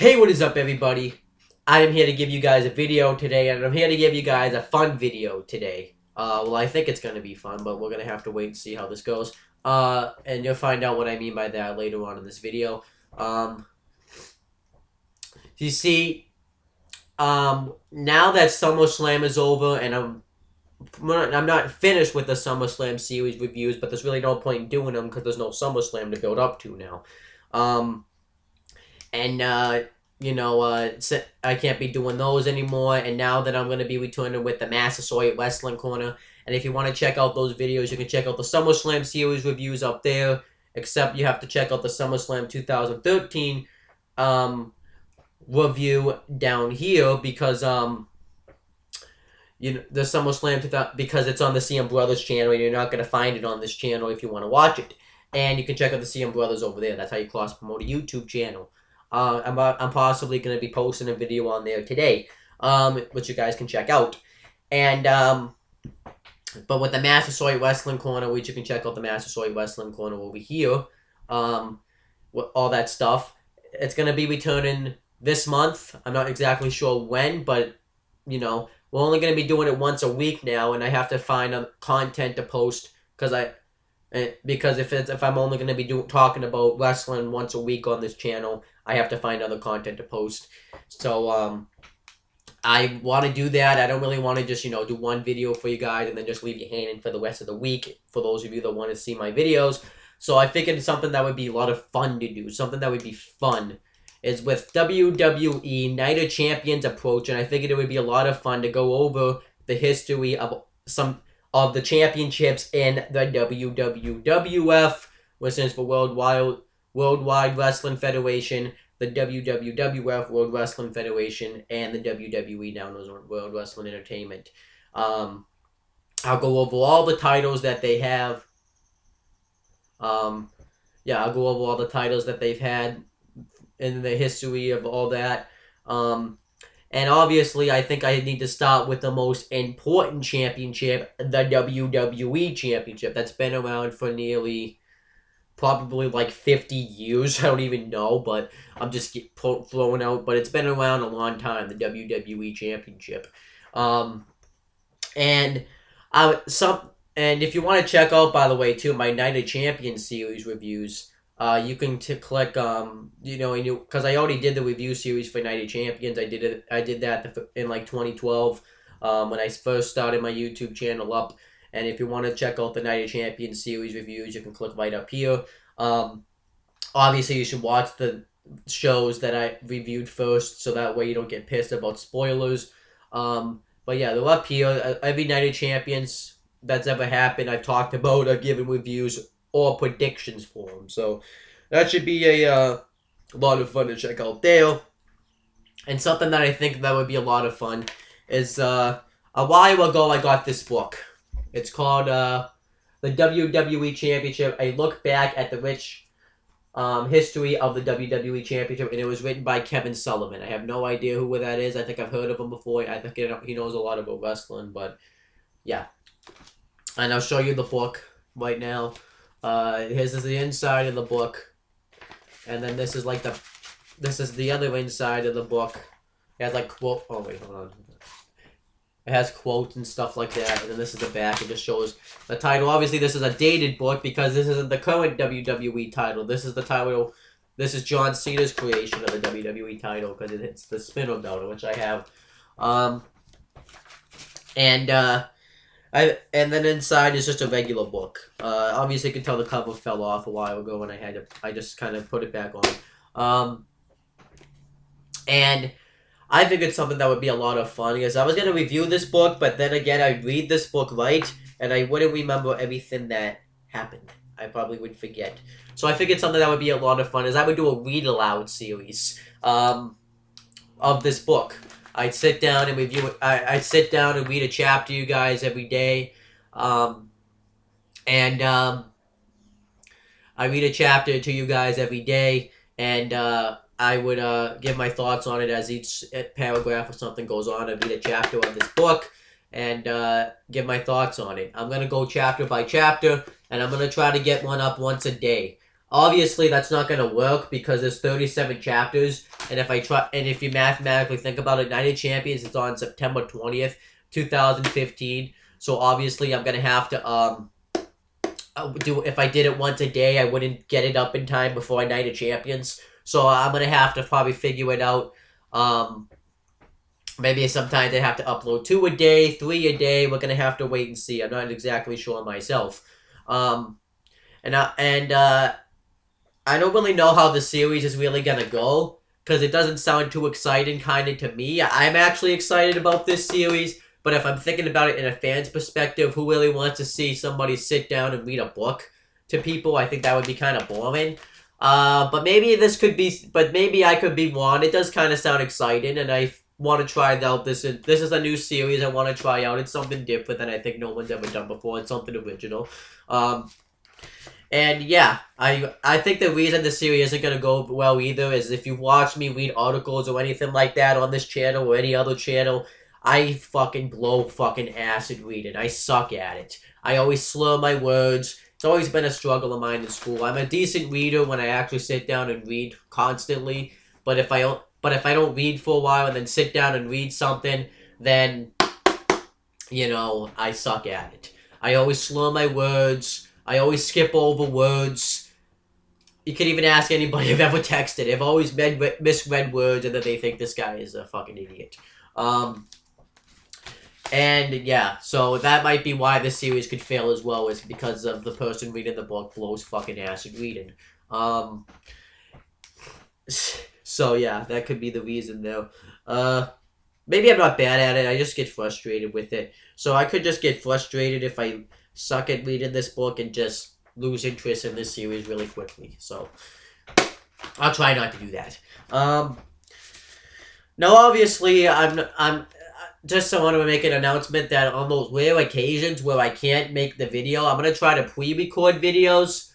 Hey, what is up, everybody? I am here to give you guys a video today, and I'm here to give you guys a fun video today. Well, I think it's going to be fun, but we're going to have to wait and see how this goes. And you'll find out what I mean by that later on in this video. You see, now that SummerSlam is over, and I'm not finished with the SummerSlam series reviews, but there's really no point in doing them because there's no SummerSlam to build up to now. I can't be doing those anymore, and now that I'm going to be returning with the Massasoit Wrestling Corner, and if you want to check out those videos, you can check out the SummerSlam series reviews up there, except you have to check out the SummerSlam 2013 review down here, because the SummerSlam because it's on the CM Brothers channel, and you're not going to find it on this channel if you want to watch it. And you can check out the CM Brothers over there. That's how you cross-promote a YouTube channel. I'm possibly going to be posting a video on there today, which you guys can check out. And, but with the Massasoit Wrestling Corner, which you can check out the Massasoit Wrestling Corner over here, with all that stuff, it's going to be returning this month. I'm not exactly sure when, but, we're only going to be doing it once a week now, and I have to find content to post, because if I'm only going to be talking about wrestling once a week on this channel, I have to find other content to post. So I want to do that. I don't really want to just do one video for you guys and then just leave you hanging for the rest of the week for those of you that want to see my videos. So I figured something that would be a lot of fun to do, something that would be fun, is with WWE Night of Champions approach, and I figured it would be a lot of fun to go over the history of some of the championships in the WWF, which stands for Worldwide Wrestling Federation, the WWF, World Wrestling Federation, and the WWE, now known as World Wrestling Entertainment. I'll go over all the titles that they have. I'll go over all the titles that they've had in the history of all that. And obviously, I think I need to start with the most important championship, the WWE Championship. That's been around for probably like 50 years. I don't even know, but I'm just throwing out. But it's been around a long time, the WWE Championship. And if you want to check out, by the way, too, my Night of Champions series reviews, you can click, because I already did the review series for Night of Champions. I did that in like 2012 when I first started my YouTube channel up. And if you want to check out the Night of Champions series reviews, you can click right up here. Obviously, you should watch the shows that I reviewed first, so that way you don't get pissed about spoilers. But yeah, they're up here. Every Night of Champions that's ever happened, I've talked about. I've given reviews or predictions for them. So that should be a lot of fun to check out there. And something that I think that would be a lot of fun is a while ago I got this book. It's called The WWE Championship, a look back at the rich history of the WWE Championship, and it was written by Kevin Sullivan. I have no idea who that is. I think I've heard of him before. I think he knows a lot about wrestling, but yeah. And I'll show you the book right now. Here's the inside of the book, and then this is the other inside of the book. It has like hold on. It has quotes and stuff like that, and then this is the back. It just shows the title. Obviously, this is a dated book because this isn't the current WWE title. This is the title. This is John Cena's creation of the WWE title because it's the spinner belt, which I have. And then inside is just a regular book. Obviously, you can tell the cover fell off a while ago, and I just kind of put it back on. And I figured something that would be a lot of fun is I was going to review this book, but then again, I'd read this book right, and I wouldn't remember everything that happened. I probably would forget. So I figured something that would be a lot of fun is I would do a read-aloud series of this book. I'd sit down and review it. I'd sit down and read a chapter, you guys, every day. I read a chapter to you guys every day, and I would give my thoughts on it as each paragraph or something goes on. I'd read a chapter of this book and give my thoughts on it. I'm going to go chapter by chapter, and I'm going to try to get one up once a day. Obviously, that's not going to work because there's 37 chapters, And if you mathematically think about it, Night of Champions is on September 20th, 2015. So obviously I'm gonna have to if I did it once a day, I wouldn't get it up in time before Night of Champions. So I'm gonna have to probably figure it out. Maybe sometimes I have to upload 2 a day, 3 a day. We're gonna have to wait and see. I'm not exactly sure myself. I don't really know how the series is really gonna go, because it doesn't sound too exciting kind of to me. I'm actually excited about this series, but if I'm thinking about it in a fan's perspective, who really wants to see somebody sit down and read a book to people? I think that would be kind of boring. But maybe I could be wrong. It does kind of sound exciting, and I want to try it out. This is a new series I want to try out. It's something different that I think no one's ever done before. It's something original. And yeah, I think the reason the series isn't going to go well either is if you watch me read articles or anything like that on this channel or any other channel, I fucking blow fucking acid reading. I suck at it. I always slur my words. It's always been a struggle of mine in school. I'm a decent reader when I actually sit down and read constantly, but if I don't read for a while and then sit down and read something, then, you know, I suck at it. I always slur my words. I always skip over words. You can even ask anybody I've ever texted. I've always misread words, and then they think this guy is a fucking idiot. And yeah, so that might be why this series could fail as well, is because of the person reading the book blows fucking acid reading. So yeah, that could be the reason though. Maybe I'm not bad at it, I just get frustrated with it. So I could just get frustrated if I suck at reading this book and just lose interest in this series really quickly. So I'll try not to do that. Now obviously I'm just I want to make an announcement that on those rare occasions where I can't make the video, I'm gonna try to pre-record videos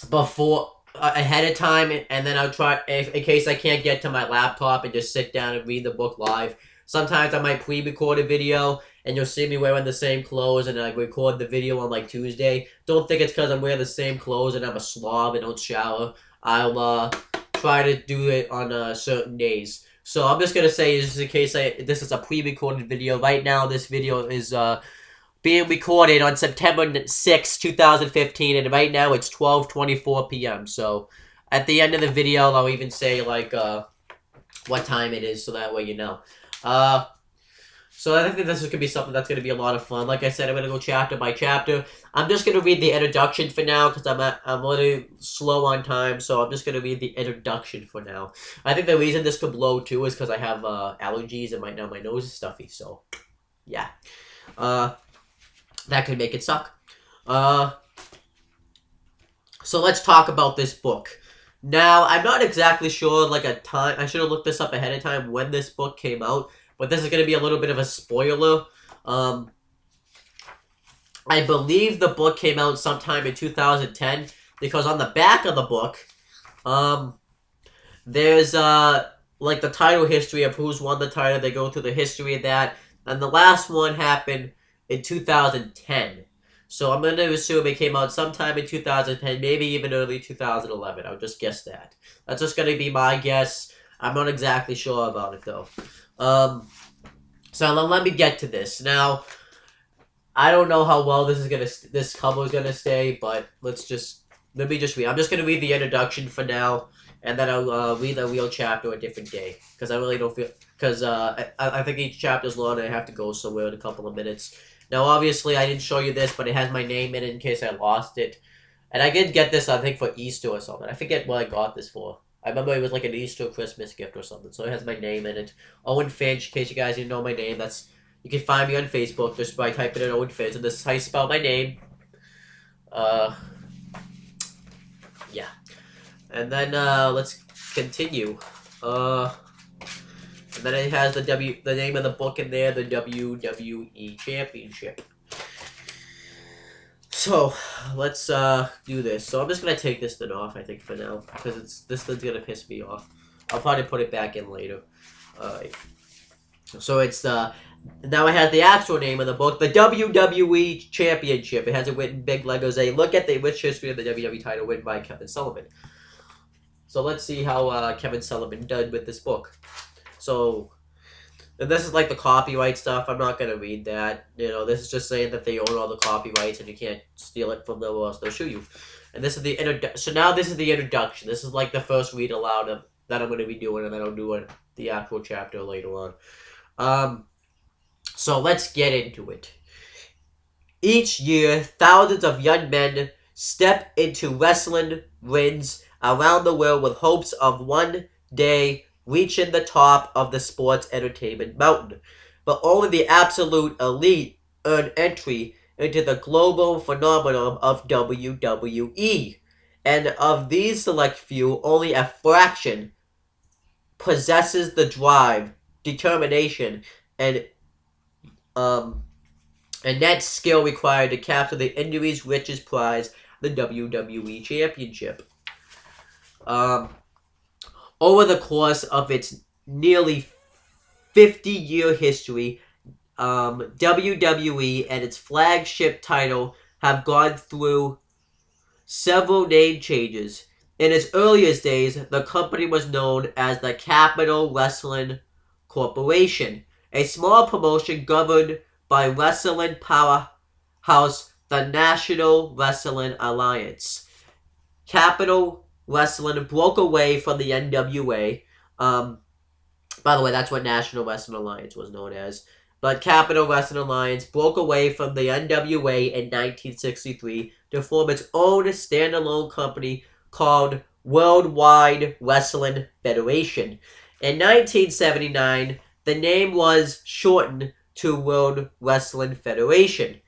before ahead of time, and then I'll try in case I can't get to my laptop and just sit down and read the book live. Sometimes I might pre-record a video and you'll see me wearing the same clothes and I record the video on like Tuesday. Don't think it's because I'm wearing the same clothes and I'm a slob and don't shower. I'll try to do it on certain days. So I'm just gonna say, just in case this is a pre-recorded video. Right now, this video is being recorded on September 6, 2015, and right now it's 12:24 p.m. So at the end of the video, I'll even say like what time it is, so that way you know. So I think this is gonna be something that's gonna be a lot of fun. Like I said, I'm gonna go chapter by chapter. I'm just gonna read the introduction for now because I'm really slow on time, so I'm just gonna read the introduction for now. I think the reason this could blow too is because I have allergies and right now my nose is stuffy. So yeah, that could make it suck. So let's talk about this book. Now I'm not exactly sure like a time. I should have looked this up ahead of time when this book came out. But this is going to be a little bit of a spoiler. I believe the book came out sometime in 2010. Because on the back of the book, there's like the title history of who's won the title. They go through the history of that. And the last one happened in 2010. So I'm going to assume it came out sometime in 2010. Maybe even early 2011. I'll just guess that. That's just going to be my guess. I'm not exactly sure about it though. So let me get to this. Now, I don't know how well this cover is gonna stay, but let me just read. I'm just gonna read the introduction for now, and then I'll read the real chapter a different day, because I really don't feel, because I think each chapter is long and I have to go somewhere in a couple of minutes. Now, obviously, I didn't show you this, but it has my name in it in case I lost it, and I did get this, I think, for Easter or something. I forget what I got this for. I remember it was like an Easter Christmas gift or something, so it has my name in it. Owen Finch, in case you guys didn't know my name, you can find me on Facebook just by typing in Owen Finch, and this is how you spell my name. Yeah. And then, let's continue. And then it has the name of the book in there, the WWE Championship. So, let's do this. So I'm just going to take this thing off, I think, for now. Because this thing's going to piss me off. I'll probably put it back in later. So it's now it has the actual name of the book, the WWE Championship. It has it written big letters. A look at the rich history of the WWE title written by Kevin Sullivan. So let's see how Kevin Sullivan did with this book. So, and this is like the copyright stuff. I'm not gonna read that. You know, this is just saying that they own all the copyrights and you can't steal it from them or else they'll sue you. And this is the So now this is the introduction. This is like the first read aloud that I'm gonna be doing, and then I'll do the actual chapter later on. So let's get into it. Each year, thousands of young men step into wrestling rings around the world with hopes of one day reaching the top of the sports entertainment mountain. But only the absolute elite earn entry into the global phenomenon of WWE. And of these select few, only a fraction possesses the drive, determination, and that skill required to capture the industry's richest prize, the WWE Championship. Over the course of its nearly 50-year history, WWE and its flagship title have gone through several name changes. In its earliest days, the company was known as the Capital Wrestling Corporation, a small promotion governed by wrestling powerhouse, the National Wrestling Alliance. Capital Wrestling broke away from the NWA. By the way, that's what National Wrestling Alliance was known as. But Capital Wrestling Alliance broke away from the NWA in 1963 to form its own standalone company called Worldwide Wrestling Federation. In 1979, the name was shortened to World Wrestling Federation.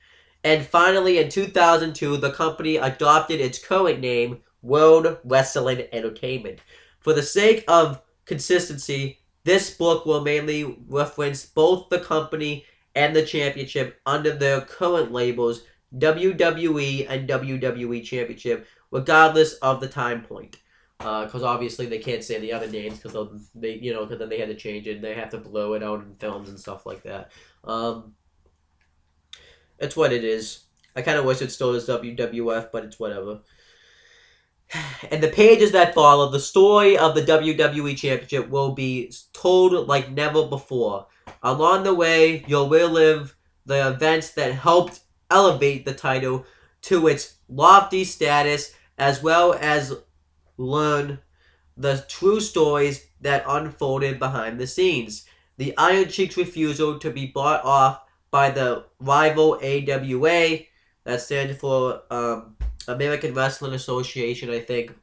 And finally, in 2002, the company adopted its current name, World Wrestling Entertainment. For the sake of consistency, this book will mainly reference both the company and the championship under their current labels, WWE and WWE Championship, regardless of the time point. Because obviously they can't say the other names because because then they had to change it and they have to blow it out in films and stuff like that. It's what it is. I kind of wish it still is WWF, but it's whatever. And the pages that follow, the story of the WWE Championship will be told like never before. Along the way, you'll relive the events that helped elevate the title to its lofty status, as well as learn the true stories that unfolded behind the scenes. The Iron Sheik's refusal to be bought off by the rival AWA, that stands for American Wrestling Association, I think.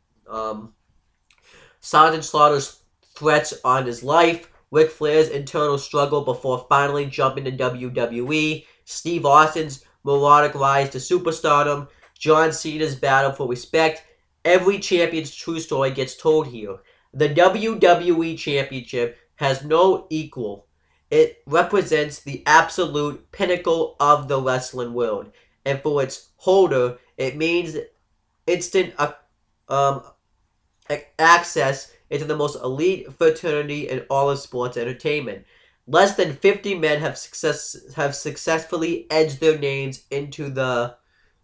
Sergeant Slaughter's threats on his life, Ric Flair's internal struggle before finally jumping to WWE, Steve Austin's melodic rise to superstardom, John Cena's battle for respect. Every champion's true story gets told here. The WWE Championship has no equal. It represents the absolute pinnacle of the wrestling world. And for its holder, it means instant access into the most elite fraternity in all of sports entertainment. Less than 50 men have successfully edged their names into the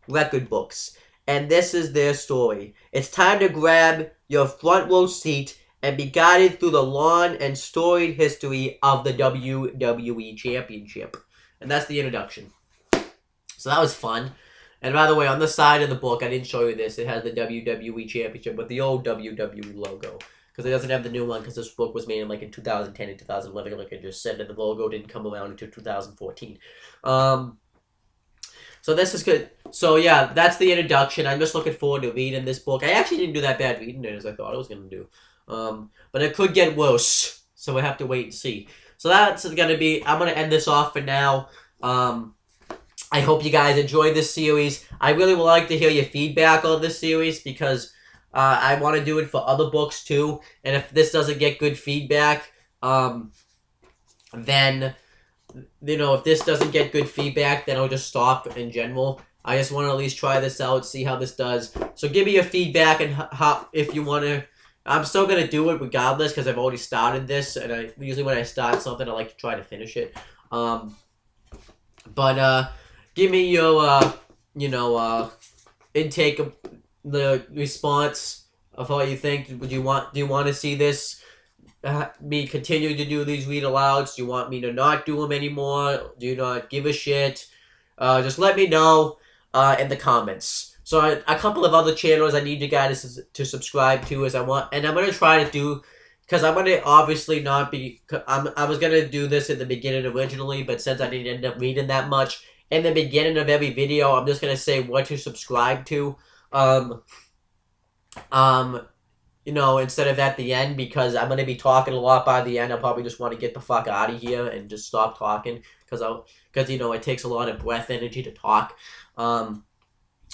record books. And this is their story. It's time to grab your front row seat and be guided through the long and storied history of the WWE Championship. And that's the introduction. So that was fun. And by the way, on the side of the book, I didn't show you this. It has the WWE Championship with the old WWE logo. Because it doesn't have the new one because this book was made in 2010 and 2011, like I just said, and the logo didn't come around until 2014. So this is good. So yeah, that's the introduction. I'm just looking forward to reading this book. I actually didn't do that bad reading it as I thought I was going to do. But it could get worse. So we have to wait and see. So that's going to be... I'm going to end this off for now. I hope you guys enjoyed this series. I really would like to hear your feedback on this series because I want to do it for other books too. And if this doesn't get good feedback, then, if this doesn't get good feedback, then I'll just stop in general. I just want to at least try this out, see how this does. So give me your feedback and how, if you want to. I'm still going to do it regardless because I've already started this. And usually when I start something, I like to try to finish it. Give me your, intake of the response of what you think. Do you want to see this? Me continue to do these read alouds? Do you want me to not do them anymore? Do you not give a shit? Just let me know in the comments. So a couple of other channels I need you guys to subscribe to and I'm gonna try to do, because I'm gonna obviously not be. I was gonna do this in the beginning originally, but since I didn't end up reading that much in the beginning of every video, I'm just gonna say what to subscribe to. Instead of at the end, because I'm gonna be talking a lot by the end. I'll probably just want to get the fuck out of here and just stop talking, because it takes a lot of breath energy to talk.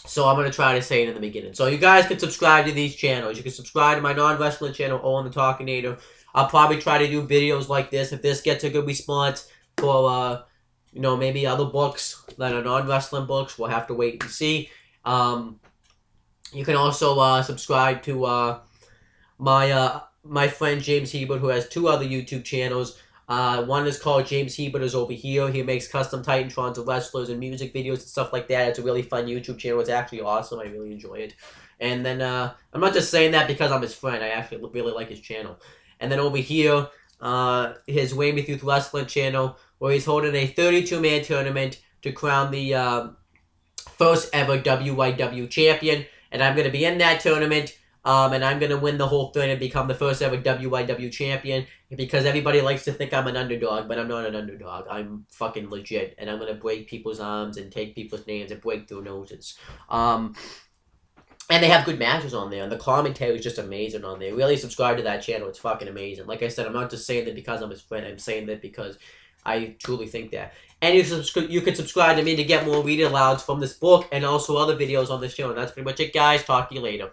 So I'm gonna try to say it in the beginning. So you guys can subscribe to these channels. You can subscribe to my non-wrestling channel, Owen the Talkinator. I'll probably try to do videos like this if this gets a good response for maybe other books that are non-wrestling books. We'll have to wait and see. You can also subscribe to my friend James Hebert, who has 2 other YouTube channels. One is called James Hebert is Over Here. He makes custom Titantrons of wrestlers and music videos and stuff like that. It's a really fun YouTube channel. It's actually awesome. I really enjoy it. And then I'm not just saying that because I'm his friend. I actually really like his channel. And then over here, his Wwe Championship Wrestling channel, where he's holding a 32-man tournament to crown the first ever WYW champion. And I'm going to be in that tournament. And I'm going to win the whole thing and become the first ever WYW champion, because everybody likes to think I'm an underdog, but I'm not an underdog. I'm fucking legit, and I'm going to break people's arms and take people's names and break their noses. And they have good matches on there, and the commentary is just amazing on there. Really subscribe to that channel. It's fucking amazing. Like I said, I'm not just saying that because I'm his friend. I'm saying that because I truly think that. And you can subscribe to me to get more read alouds from this book and also other videos on this channel. That's pretty much it, guys. Talk to you later.